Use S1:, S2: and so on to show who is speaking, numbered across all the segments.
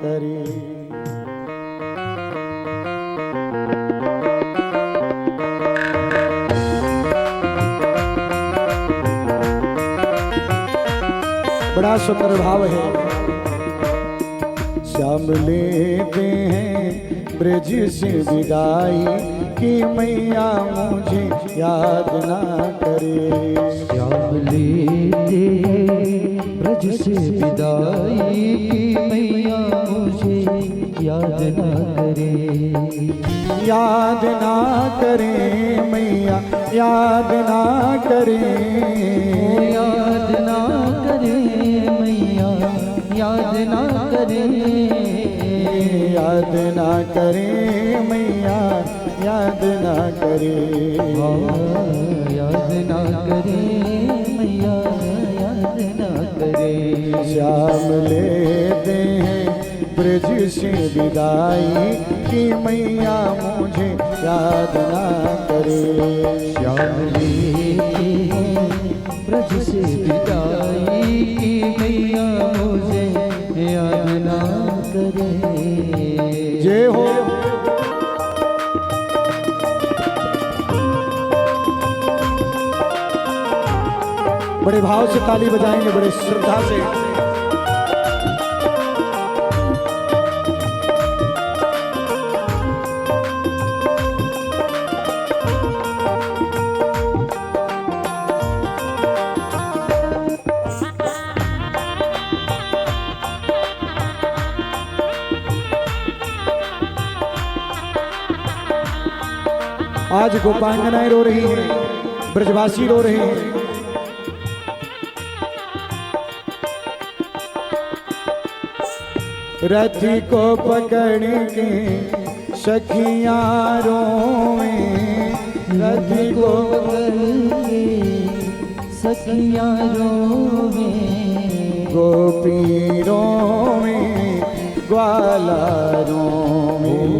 S1: करे। बड़ा सुंदर भाव है। श्याम लेते हैं ब्रज से विदाई कि मैया मुझे याद ना करे।
S2: श्याम लेते ब्रज से विदाई कि मैया मुझे याद ना करे।
S1: याद ना करे मैया, याद ना करे,
S2: याद ना करे मैया, याद ना करे,
S1: याद ना करे मैया, याद ना करे,
S2: याद ना करे मैया, याद ना करे।
S1: श्याम लेते हैं ब्रज से विदाई कि मैया मुझे याद ना करे।
S2: श्याम लेते हैं ब्रज से विदाई कि मैया मुझे याद ना करे।
S1: जय हो। बड़े भाव से ताली बजाएंगे, बड़े श्रद्धा से। आज गोपांगनाएं रो रही हैं, ब्रजवासी रो रहे हैं। रथी को पकड़ के सखियां रोएं, रथी को
S2: पकड़ के सखियां रोवे,
S1: गोपी रोएं, ग्वाला रोएं,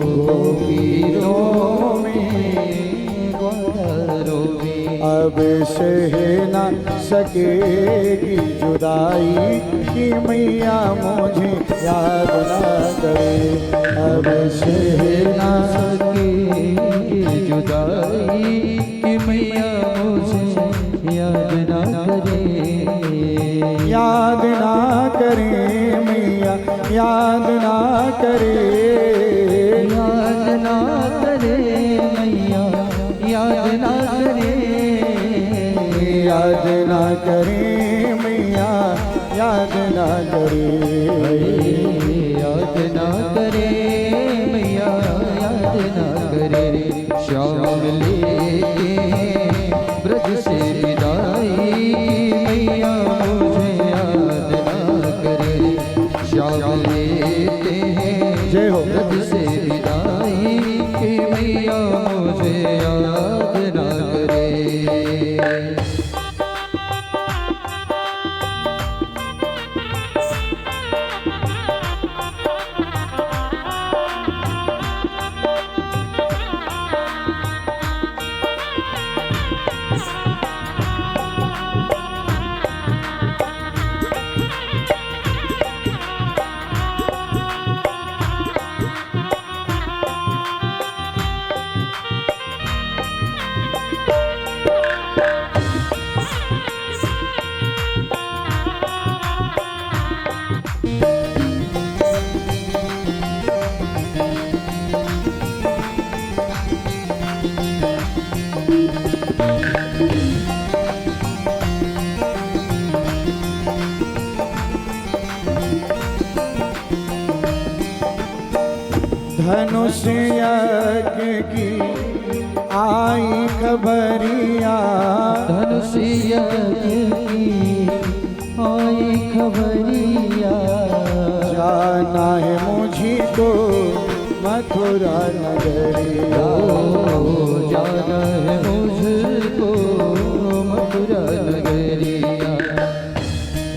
S1: गोपी रोएं,
S2: ग्वाला रोवे।
S1: अब सह ना सकेगी जुदाई कि मैया मुझे याद ना करे। अब सह ना
S2: सकेगी जुदाई कि मैया मुझे याद ना करे।
S1: याद ना करे मैया, याद ना करे,
S2: याद ना करे मैया, याद ना करे,
S1: याद ना करे मैया, याद ना करे,
S2: याद ना करे मैया, याद ना करे। श्याम लेते ब्रज से विदाई मैया मुझे याद ना करे। श्याम लेते हैं
S1: जय हो।
S2: ब्रज से विदाई कि मैया मुझे याद ना करे।
S1: धनुष यज्ञ की आई खबरिया,
S2: धनुष यज्ञ की आई खबरिया,
S1: जाना है मुझी को मथुरा नगरिया,
S2: जाना है मुझको मथुरा नगरिया।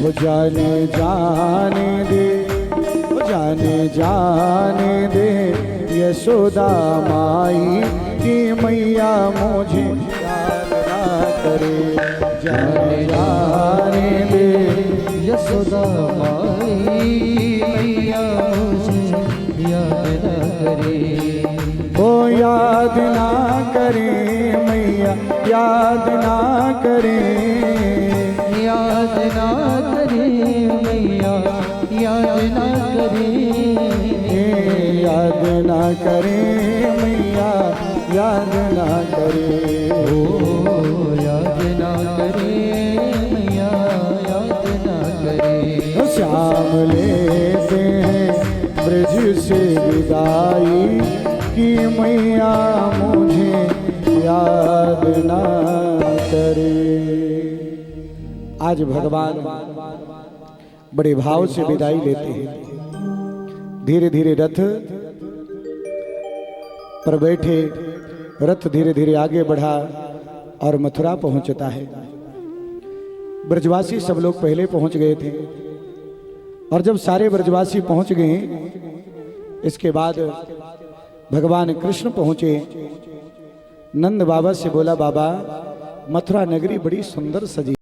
S1: वो जाने जाने दे, वो जाने जाने दे यशोदा माई कि मैया मुझे याद ना करे। जाने जाने दे
S2: यशोदा माई मैया
S1: करें मैया, याद ना करें,
S2: याद ना करें मैया, याद ना करें,
S1: याद ना करें मैया, याद ना करें।
S2: ओ याद ना करें मैया, याद ना करें।
S1: श्याम लेते हैं ब्रज से विदाई कि मैया मुझे याद ना करे। आज भगवान बड़े भाव से विदाई लेते हैं। धीरे धीरे रथ पर बैठे, रथ धीरे धीरे आगे बढ़ा और मथुरा पहुंचता है। ब्रजवासी सब लोग पहले पहुंच गए थे और जब सारे ब्रजवासी पहुंच गए, इसके बाद भगवान कृष्ण पहुंचे। नंद बाबा से बोला, बाबा मथुरा नगरी बड़ी सुंदर सजी